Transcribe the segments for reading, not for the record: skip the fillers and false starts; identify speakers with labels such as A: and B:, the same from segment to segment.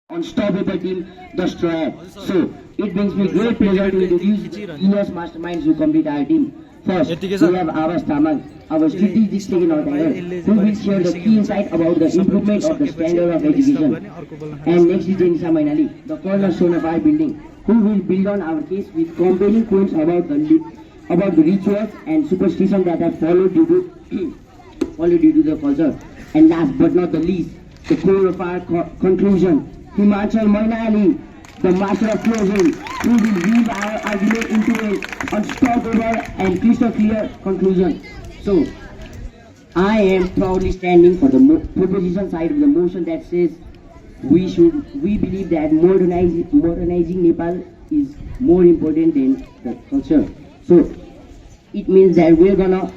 A: unstoppable team, the Destroyer. So, it brings me great pleasure to introduce genius masterminds who complete our team. First, we have Avas Tamang, our strategic staking outsider, who will share the key insight about the improvement of the standard of education. And next is Jenisa Mainali, the cornerstone of our building, who will build on our case with compelling points about the rituals and superstitions that have followed due to the culture. And last but not the least, the core of our conclusion, Himachal Mainali, the master of closing, who will weave our argument into an unstoppable and crystal clear conclusion. So, I am proudly standing for the proposition side of the motion that says we believe that modernizing Nepal is more important than the culture. So, it means that we're gonna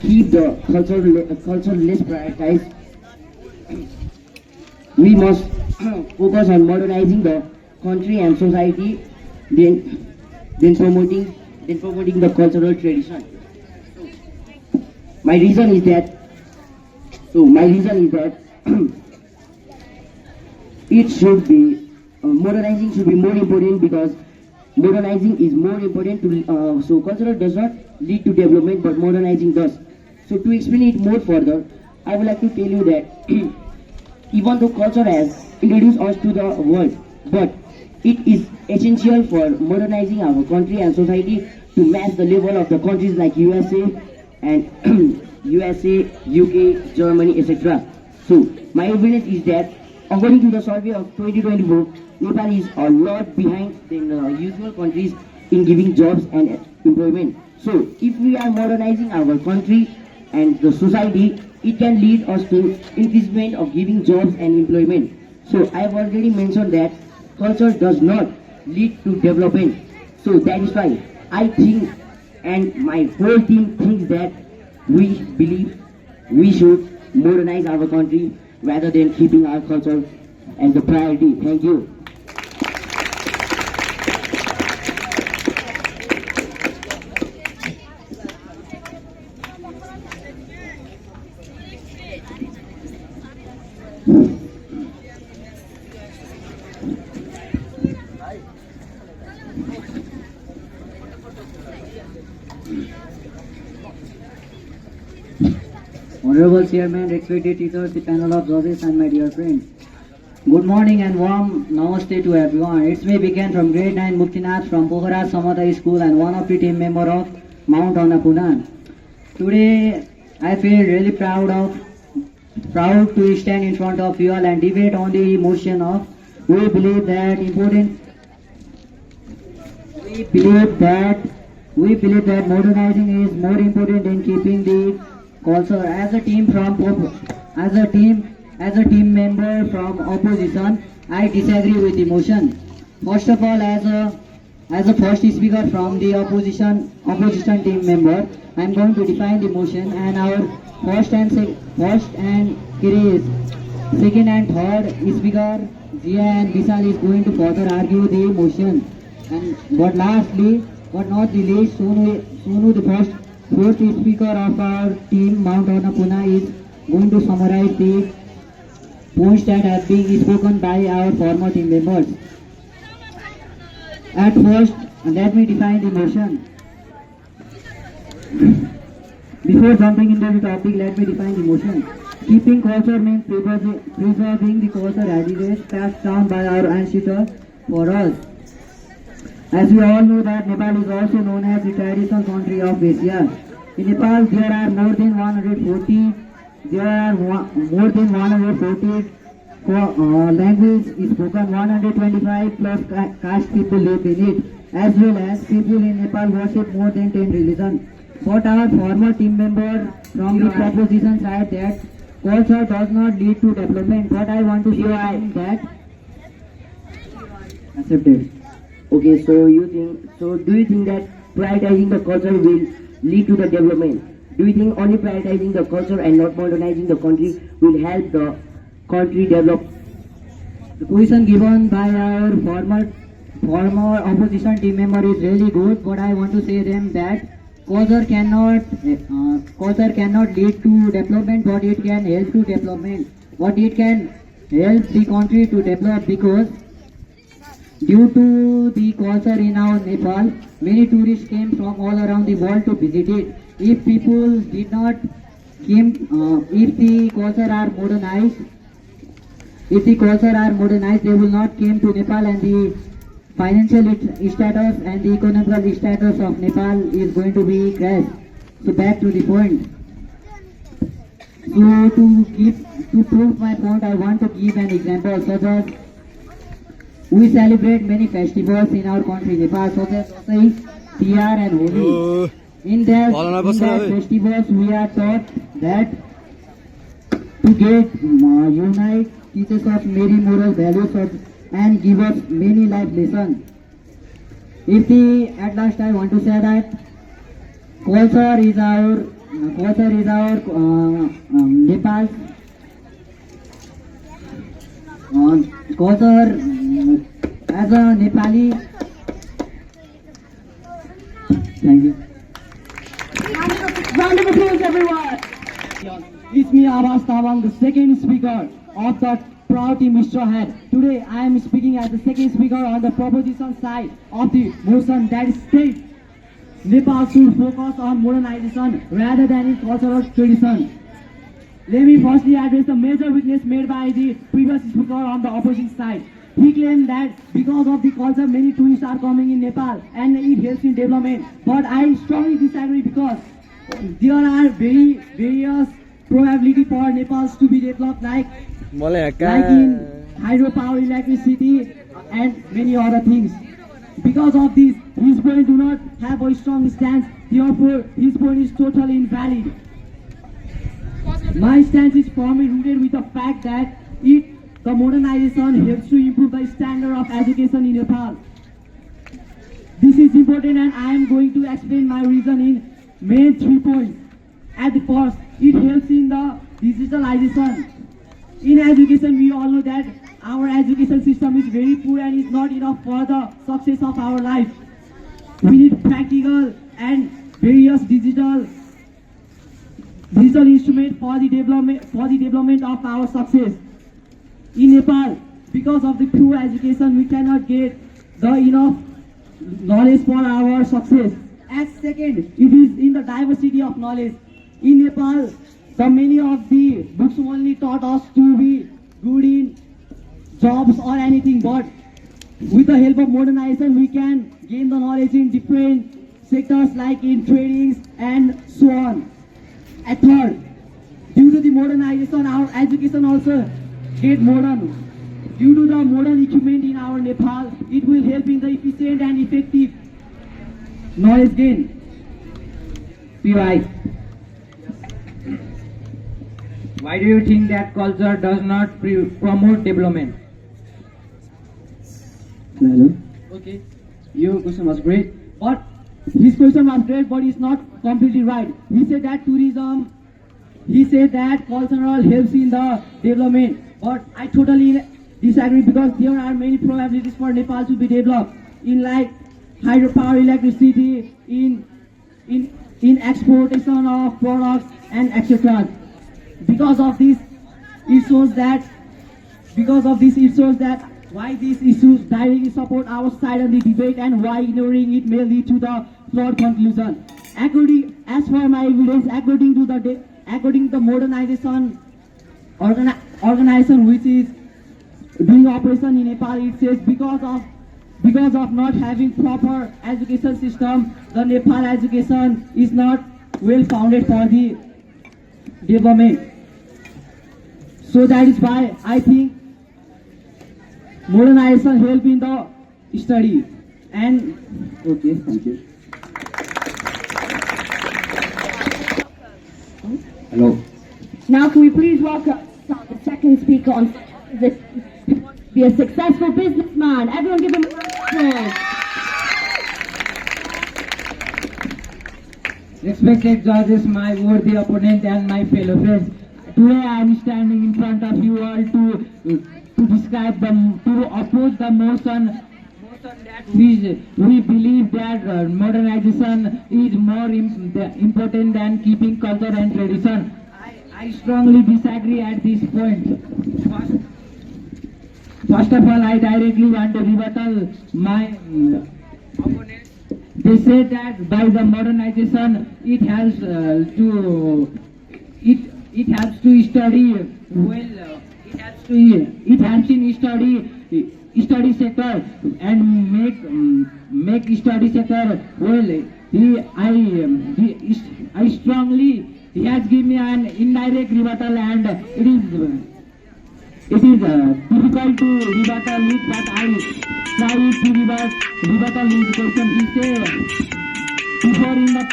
A: keep the culture less prioritized. We must focus on modernizing the country and society, then promoting the cultural tradition. My reason is that it should be modernizing should be more important because modernizing is more important to so cultural does not lead to development but modernizing does. So to explain it more further, I would like to tell you that even though culture has introduced us to the world, but it is essential for modernizing our country and society to match the level of the countries like USA and USA, UK, Germany, etc. So my evidence is that according to the survey of 2024, Nepal is a lot behind than the usual countries in giving jobs and employment. So if we are modernizing our country and the society, it can lead us to increasement of giving jobs and employment. So I have already mentioned that culture does not lead to development. So that is why I think and my whole team thinks that we believe we should modernize our country rather than keeping our culture as the priority. Thank you.
B: Honorable Chairman, respected teachers, the panel of judges and my dear friends. Good morning and warm namaste to everyone. It's me begin from grade 9 Muktinath from Pokhara Samadhi School and one of the team member of Mount Annapurna. Today I feel really proud to stand in front of you all and debate on the motion of we believe that modernizing is more important than keeping the culture. As a team member from opposition, I disagree with the motion. First of all, as a first speaker from the opposition team member, I am going to define the motion, and our second and third speaker Jia and Vishal is going to further argue the motion. But lastly, but not the least, Sonu, the fourth speaker of our team, Mount Annapurna, is going to summarize the points that have been spoken by our former team members. At first, let me define the motion. Before jumping into the topic, let me define the motion. Keeping culture means preserving the culture as it is passed down by our ancestors for us. As we all know that Nepal is also known as the traditional country of Asia. In Nepal, there are more than 140 languages spoken, 125 plus caste people live in it, as well as people in Nepal worship more than 10 religions. But our former team member from the proposition said that culture does not lead to development. But I want to say that accepted.
A: Okay, so do you think that prioritizing the culture will lead to the development? Do you think only prioritizing the culture and not modernizing the country will help the country develop?
B: The position given by our former opposition team member is really good, but I want to say them that culture cannot lead to development, but it can help to development. What it can help the country to develop because due to the culture in our Nepal, many tourists came from all around the world to visit it. If people did not if the culture are modernized, they will not came to Nepal, and the financial status and the economical status of Nepal is going to be crashed. So back to the point. So to prove my point, I want to give an example such as we celebrate many festivals in our country, Nepal, such as Dasai, Tihar and Holi. In that festivals, we are taught that to get unite, teaches us many moral values and give us many life lessons. At last I want to say that culture is our Nepal's culture as a Nepali. Thank you.
A: Round of applause, everyone. It's me, Abbas Tawang, the second speaker of the proud team Mr. Head. Today, I am speaking as the second speaker on the proposition side of the motion that states Nepal should focus on modernization rather than its cultural tradition. Let me firstly address the major weakness made by the previous speaker on the opposite side. He claimed that because of the culture, many tourists are coming in Nepal and it helps in development. But I strongly disagree because there are various probability for Nepal to be developed like in hydropower, electricity and many other things. Because of this, his point do not have a strong stance, therefore his point is totally invalid. My stance is firmly rooted with the fact that the modernization helps to improve the standard of education in Nepal. This is important and I am going to explain my reason in main 3 points. At the first, it helps in the digitalization. In education, we all know that our education system is very poor and is not enough for the success of our life. We need practical and various digital instruments for the development of our success. In Nepal, because of the poor education, we cannot get the enough knowledge for our success. As second, it is in the diversity of knowledge. In Nepal, the many of the books only taught us to be good in jobs or anything, but with the help of modernization, we can gain the knowledge in different sectors like in tradings and so on. At third, due to the modernization, our education also get modern. Due to the modern equipment in our Nepal, it will help in the efficient and effective knowledge gain. PY.
B: Why do you think that culture does not promote development?
A: Hello. Okay, your question was great, but his question was great, but it's not completely right. He said that cultural helps in the development, but I totally disagree because there are many probabilities for Nepal to be developed in like hydropower, electricity, in exportation of products and etc. Because of this, it shows that why these issues directly support our side of the debate and why ignoring it may lead to the flawed conclusion. As for my evidence, according to the modernization organization which is doing operation in Nepal, it says because of not having proper education system, the Nepal education is not well founded for the development. So that is why I think modernization help in the study. And okay, thank you.
C: Hello.
D: Now can we please welcome the second speaker on this be a successful businessman. Everyone give him a round of applause.
B: Respected judges, my worthy opponent and my fellow friends, today I am standing in front of you all to describe to oppose the motion that we believe that modernization is more important than keeping culture and tradition. I strongly disagree at this point.
C: First of all, I directly want to rebuttal my opponents. They say that by the modernization, it helps it helps to study well. It helps in study sector and make study sector well. I strongly he has given me an indirect rebuttal, and it is difficult to rebuttal it, but I try to rebuttal his question. He said, before in the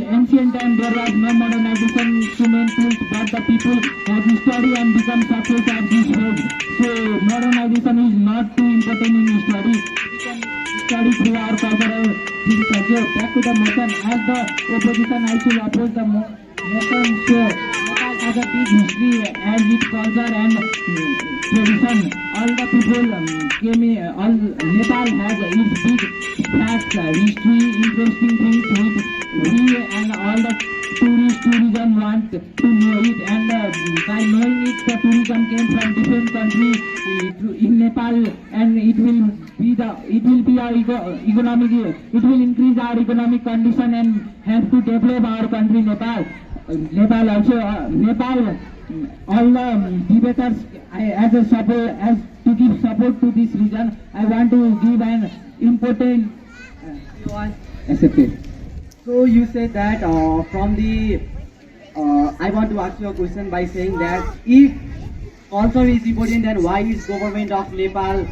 C: ancient time there was no modernization instrument tools, but the people have studied and become success at this road. So modernization is not too important in study. We can study through our cultural things also. Back to the motion. As the opposition, I should oppose the motion. So Nepal has a big history and its culture and tradition. All the people Nepal has its big facts, history, interesting things which we and all the tourism want to know it, and by knowing it, the tourism came from different countries in Nepal, and it will increase our economic condition and help to develop our country Nepal. Nepal, all the debaters, as to give support to this region, I want to give an important accepted.
B: So you said that from the I want to ask you a question by saying that if culture is important, then why is government of Nepal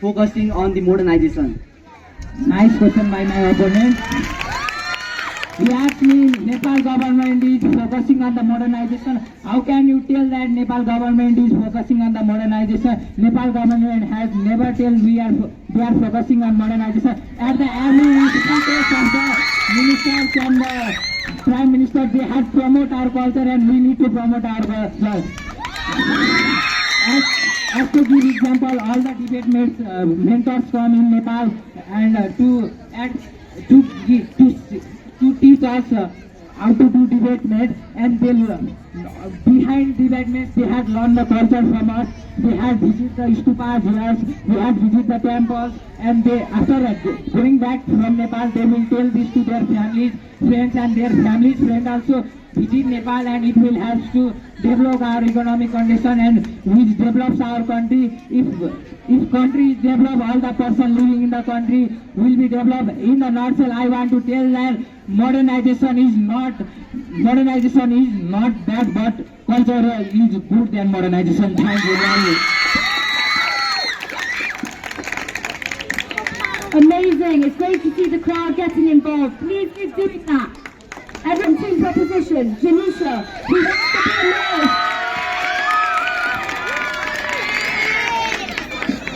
B: focusing on the modernization?
C: Nice question by my opponent. He asked me, Nepal government is focusing on the modernization. How can you tell that Nepal government is focusing on the modernization? Nepal government has never told they are focusing on modernization. At the early stages of the ministers and the prime minister, they had promote our culture, and we need to promote our culture. As to give example, all the debate mentors come in Nepal and to teach us how to do debate made, and they behind debate made they had learned the culture from us. They had visited the stupas here, they had visited the temples, and they after going back from Nepal they will tell this to their families, friends, and their families friends also visit Nepal, and it will help to develop our economic condition and which develops our country. If country is developed, all the person living in the country will be developed. In the nutshell, I want to tell that modernization is not bad, but culture is good than modernization. Thank you very much.
D: Amazing. It's great to see the crowd getting involved. Please keep doing that. Everyone, team proposition. Janisha, who wants to be a nurse?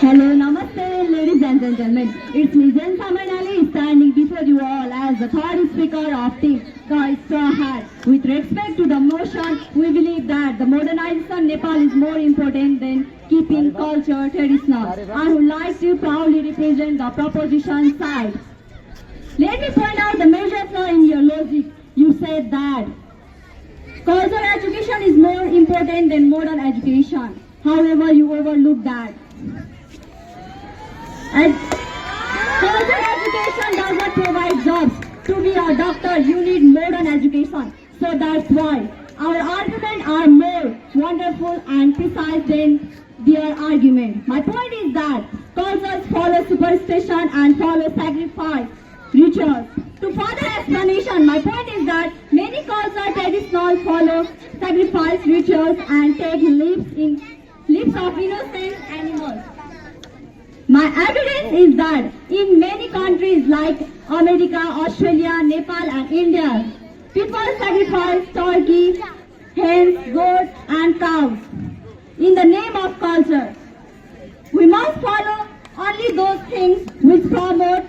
D: Hello, namaste, ladies and gentlemen. It's me, Jen Samanali, standing before you all as the third speaker of the Straw Hat. With respect to the motion, we believe that the modernization Nepal is more important than keeping culture traditional. I would like to proudly represent the proposition side. Let me point out the major flaw in your logic. You said that cultural education is more important than modern education. However, you overlook that. And cultural education does not provide jobs. To be a doctor, you need modern education. So that's why our arguments are more wonderful and precise than their argument. My point is that cultures follow superstition and follow sacrifice rituals. To further explanation, my point is that many cultures traditional follow sacrifice rituals and take lives of innocent animals. My evidence is that in many countries like America, Australia, Nepal and India, people sacrifice turkey, hens, goats and cows in the name of culture. We must follow only those things which promote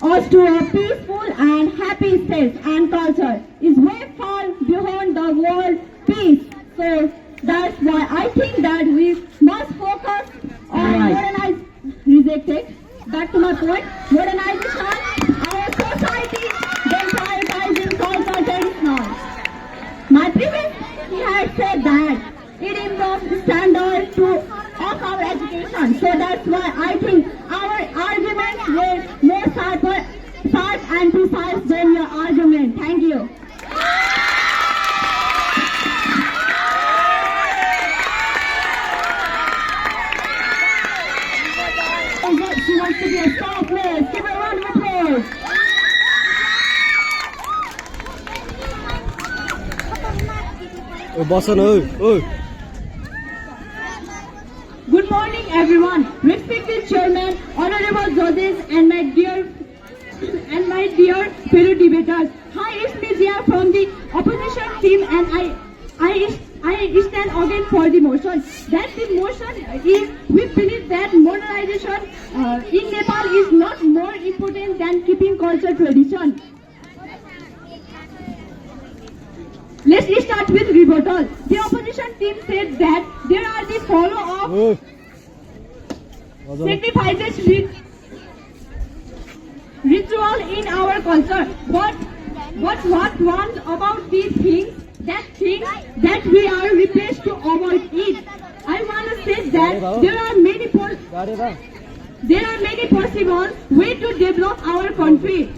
D: us to a peaceful and happy state, and culture is way far beyond the world peace. So that's why I think that we must focus on modernization. Rejected. Back to my point. Modernization. Our society then prioritizing culture traditional. My previous he had said that it improves the standard of our education. I think our arguments were more sharp and precise than your argument. Thank you. She wants to be a star player. Give her a round of applause. Good morning, everyone. Respected chairman, honorable judges, and my dear fellow debaters. Hi, it's me Zia from the opposition team, and I stand again for the motion. That the motion is, we believe that modernization in Nepal is not more important than keeping culture tradition. Let's start with rebuttal. The opposition team said that there are the follow-up sacrifices ritual in our culture. But what one about these things that we are replaced to avoid it? I want to say that there are many possible ways to develop our country.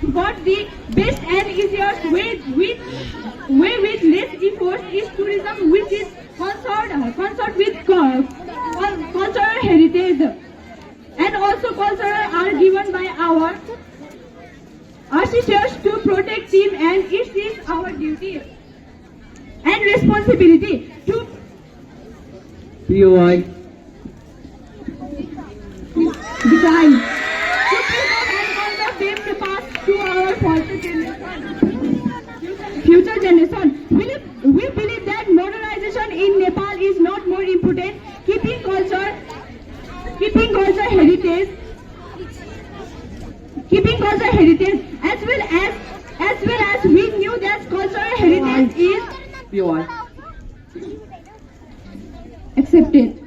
D: But the best and easiest way with less effort is tourism, which is concerned with cultural heritage, and also cultural are given by our ancestors to protect them, and it is our duty and responsibility to
B: POI.
D: design. To preserve and conserve them to pass to our future generation. We believe that modernization in Nepal is not more important. Keeping culture heritage, as well as we knew that cultural heritage is
B: POI.
D: accepted.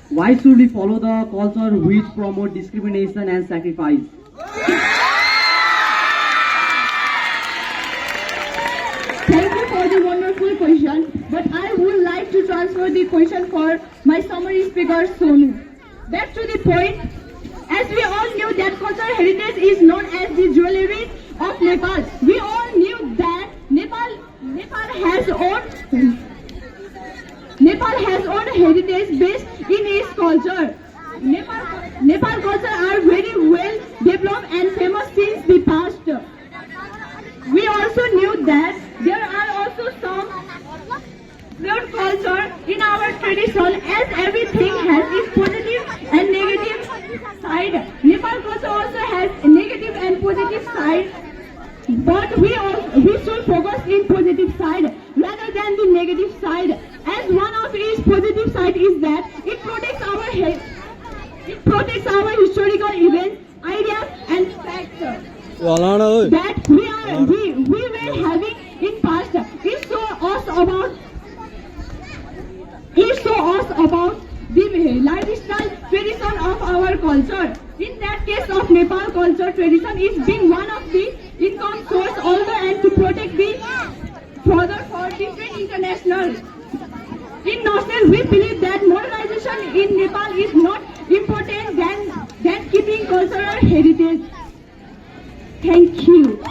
B: Why should we follow the culture which promote discrimination and sacrifice?
D: Thank you for the wonderful question, but I would like to transfer the question for my summary speaker Sonu. Back to the point, as we all knew that cultural heritage is known as the jewelry of Nepal. We all knew that Nepal has own heritage based in its culture. Nepal culture are very well developed and famous since the past. We also knew that there are also some fluid culture in our tradition, as everything has its positive and negative side. Nepal culture also has a negative and positive side, but we should focus in positive side rather than the negative side, as one of its positive side is that it protects our historical events, ideas and facts that we were having in past. It shows us about the lifestyle tradition of our culture. In that case of Nepal, culture tradition is being one of the income source also, and to protect the further for different international. In national, we believe that modernization in Nepal is not important than keeping cultural heritage. Thank you.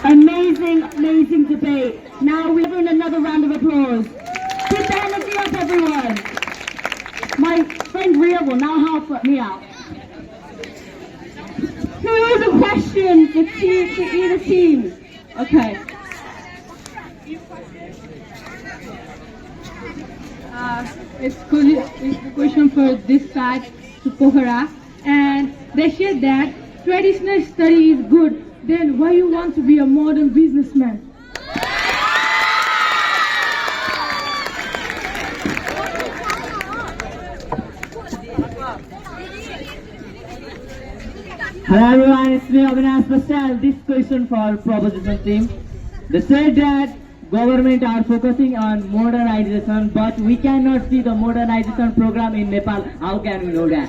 D: Amazing debate. Now we're having another round of applause. Keep the energy up, everyone. My friend Ria will now help me out. Here is a question to either team. Okay.
E: It's a question for this side to Pokhara, and they said that traditional study is good. Then why you want to be a modern businessman?
C: Hello everyone, it's me Avinash Pascal. This question for proposition team. They said that government are focusing on modernization, but we cannot see the modernization program in Nepal. How can we know that?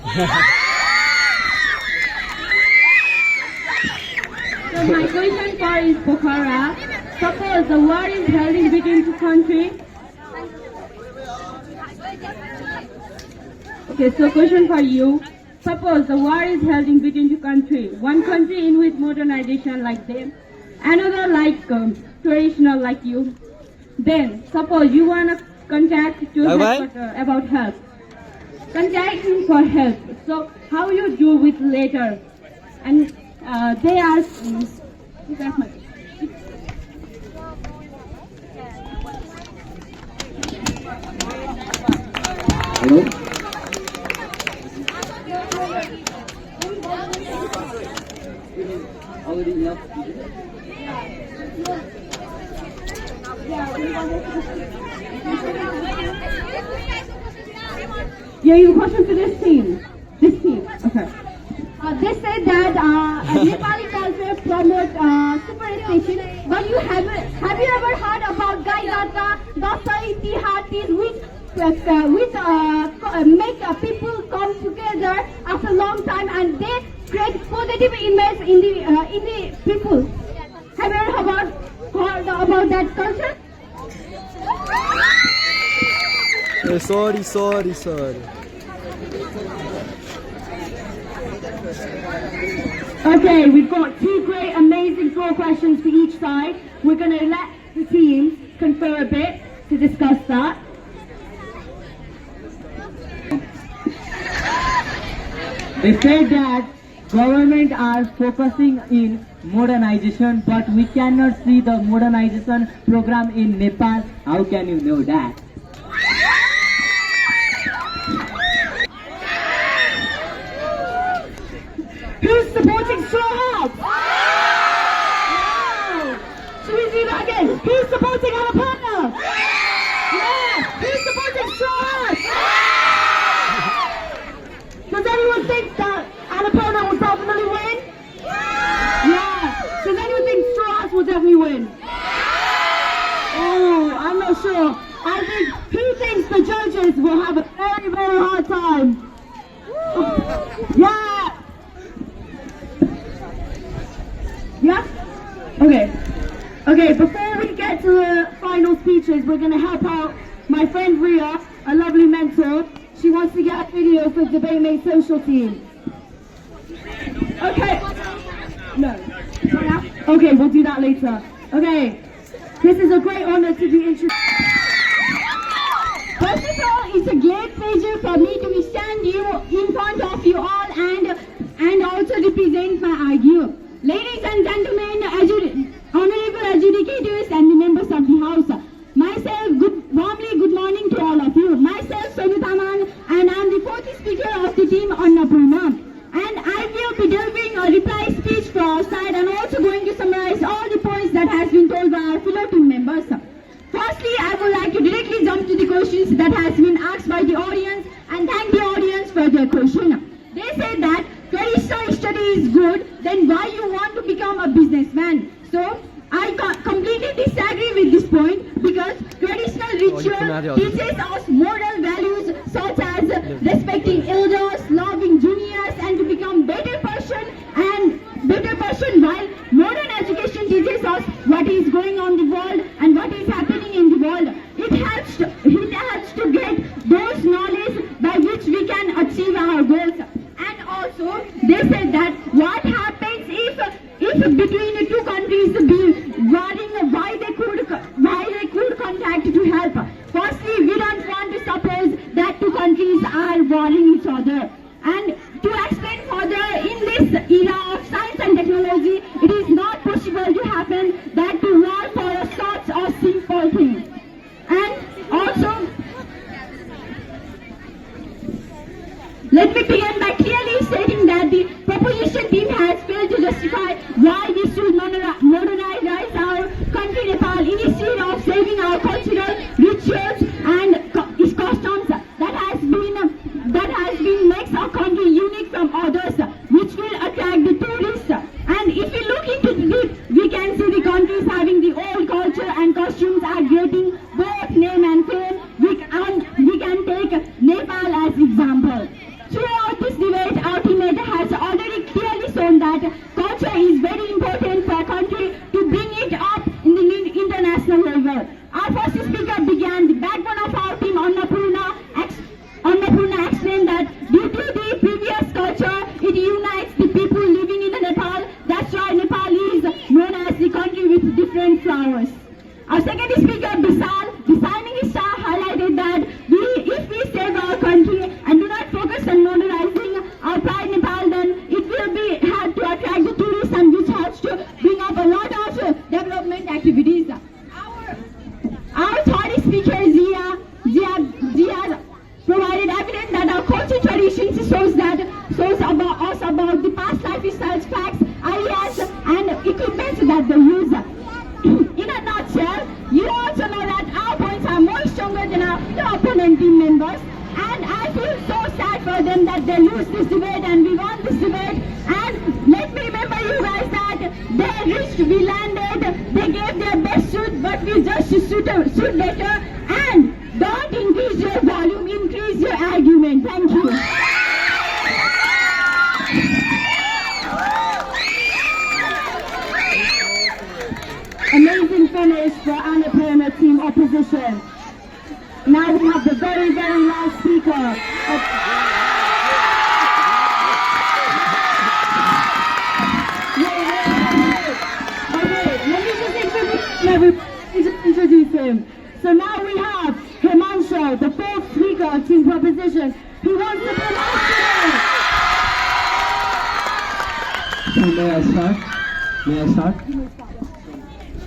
E: So my question for is Pokhara. Suppose the war is held in between two countries. Okay, so question for you. Suppose the war is held in between two countries. One country in which modernization like them, another like traditional like you. Then suppose you wanna contact to headquarters about help. Contact him for help. So how you do with later? And they ask. That's much.
A: Hello? Already enough.
D: Yeah, you question to this team. This team. Okay. They said that Nepali culture promote superstition, but have you ever heard about Gai Gata, Dasai, Tihatis, which make people come together after a long time and they create positive image in the people. Have you ever heard about that culture?
F: Sorry.
D: Okay, we've got two great, amazing 4 questions for each side. We're going to let the teams confer a bit to discuss that.
C: They said that government are focusing in modernization, but we cannot see the modernization program in Nepal. How can you know that?
D: Who's supporting Straw Hats? Wow! Should we do that again? Who's supporting our partner? Yeah! Who's supporting Straw Hats? Does anyone think that Annapurna will definitely win? Yeah! Does anyone think Straw Hats will definitely win? Oh, I'm not sure. I think, who thinks the judges will have a very, very hard time? Yeah! Yeah? Okay, before we get to the final speeches, we're going to help out my friend Ria, a lovely mentor. She wants to get a video for Debate Mate Social Team. Okay. No. Okay, we'll do that later. Okay. This is a great honor to be introduced. First of all, it's a great pleasure for me to stand in front of you all and also represent my idea. Ladies and gentlemen, honorable adjudicators and the members of the House, myself, good morning to all of you. Myself, Sonu Taman, and I am the 4th speaker of the team Annapurna. And I will be delivering a reply speech for our side and also going to summarize all the points that has been told by our fellow team members. Firstly, I would like to directly jump to the questions that has been asked by the audience and thank the audience for their question. They said that traditional study is good, then why you want to become a businessman? So, I completely disagree with this point because traditional ritual teaches us moral values such as respecting elders, loving juniors, and to become better person while modern education teaches us what is going on in the world and what is happening in the world. It helps to get those knowledge by which we can achieve our goals. And also, they said that what happens if between the two countries be warring, why they could contact to help. Firstly, we don't want to suppose that two countries are warring each other. And to explain further, in this era of science and technology, it is not possible to happen that to war for such a simple thing. And also, let me begin by clearly stating that the proposition team has failed to justify why we should modernize our country Nepal instead of saving our cultural rituals and customs that has been makes our country unique from others, which will attract the tourists. And if we look into it, we can see the countries having the old culture and costumes are getting both name and fame. We can take Nepal as example. Throughout this debate, our teammate has already clearly shown that culture is very important shows about us about the past life research facts, ideas, and equipment that they use. In a nutshell, you also know that our points are more stronger than our opponent team members, and I feel so sad for them that they lose this debate and we won this debate. And let me remember you guys that they reached, we landed, they gave their best shoot, but we just shoot better. And don't increase your volume, increase your argument. Thank you. Amazing finish for Annapurna team opposition. Now we have the very, very last speaker. Let me just introduce him. So now we have Himanshu, the fourth speaker of team proposition. He wants to come out today.
C: May I start? May I start?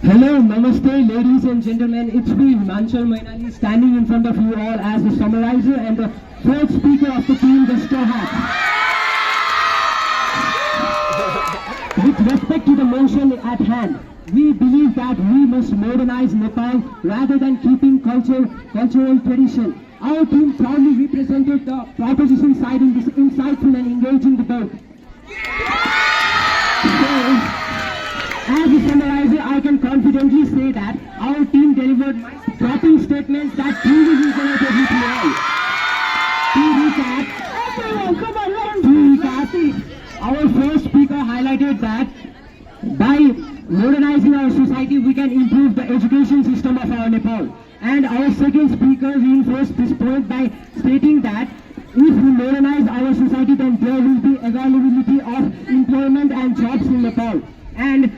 C: Hello, namaste, ladies and gentlemen. It's me, Manchal Mainali, standing in front of you all as the summarizer and the fourth speaker of the team, the Straw Hat. With respect to the motion at hand, we believe that we must modernize Nepal rather than keeping cultural tradition. Our team proudly represented the proposition side in this insightful and engaging debate. So, as a summarizer, I can confidently say that our team delivered dropping statements that truly resonated with me. Our first speaker highlighted that by modernizing our society, we can improve the education system of our Nepal. And our second speaker reinforced this point by stating that if we modernize our society, then there will be availability of employment and jobs in Nepal. And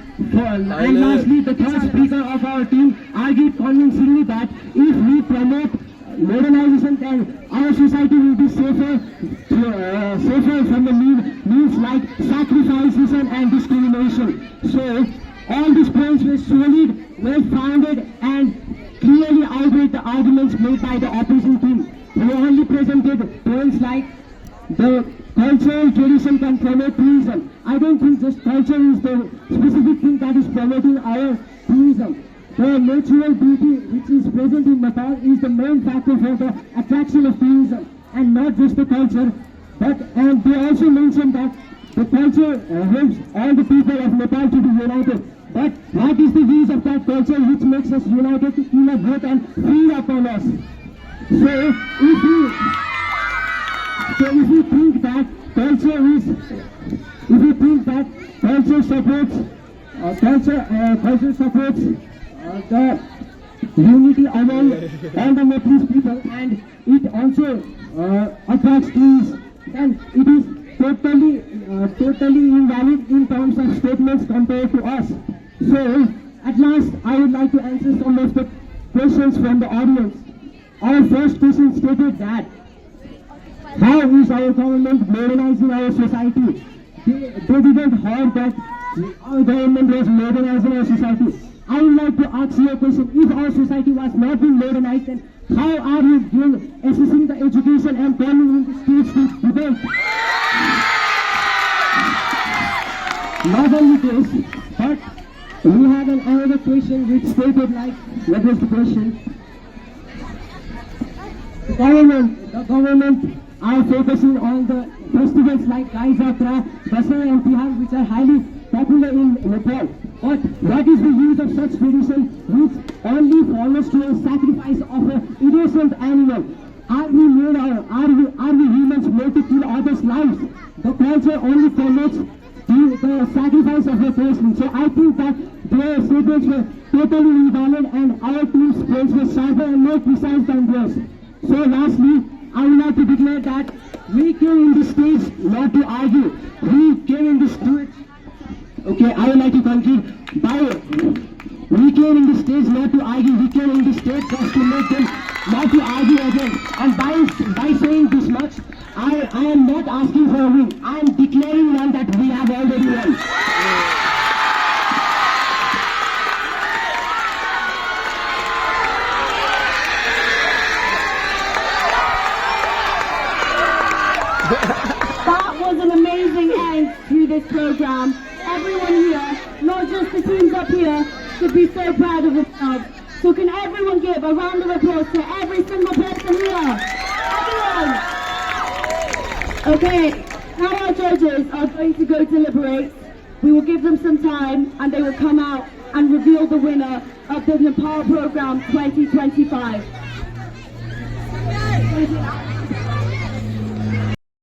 C: lastly, the third speaker of our team argued convincingly that if we promote modernization, then our society will be safer from the means like sacrifices and discrimination. So, all these points were solid, well-founded, and clearly outweighed the arguments made by the opposing team, who only presented points like the cultural tradition can promote tourism. I don't think just culture is the specific thing that is promoting our tourism. The natural beauty which is present in Nepal is the main factor for the attraction of tourism, and not just the culture. And they also mentioned that the culture helps all the people of Nepal to be united. But what is the use of that culture which makes us united to kill a vote and feed upon us? So if you think that culture supports the unity among all the Nepalese people, and it also attracts trees, then it is totally invalid in terms of statements compared to us. So, at last, I would like to answer some of the questions from the audience. Our first question stated that, how is our government modernizing our society? They didn't hear that our government was modernizing our society. I would like to ask you a question. If our society was not being modernized, then how are you assessing the education and calling in the streets to debate? Not only this, but we have another question which stated like, what was the question? The government are focusing on the festivals like Gai Jatra, Dasai and Tihar, which are highly popular in Nepal. But what is the use of such tradition which only follows to a sacrifice of an innocent animal? Are we humans made to kill others' lives? The culture only promotes the sacrifice of a person. So I think that their statements were totally invalid, and our team's points were sharper and more precise than theirs. So lastly, I would like to declare that we came in this stage not to argue. We came in this stage. Okay, I would like to conclude by we came in this stage not to argue. We came in this stage just to make them not to argue again. And by saying this much, I am not asking for a win. I am declaring one that we have already won.
D: That was a going through this program. Everyone here, not just the teams up here, should be so proud of themselves. So can everyone give a round of applause to every single person here? Everyone! Okay, now our judges are going to go deliberate. We will give them some time and they will come out and reveal the winner of the Nepal Program 2025.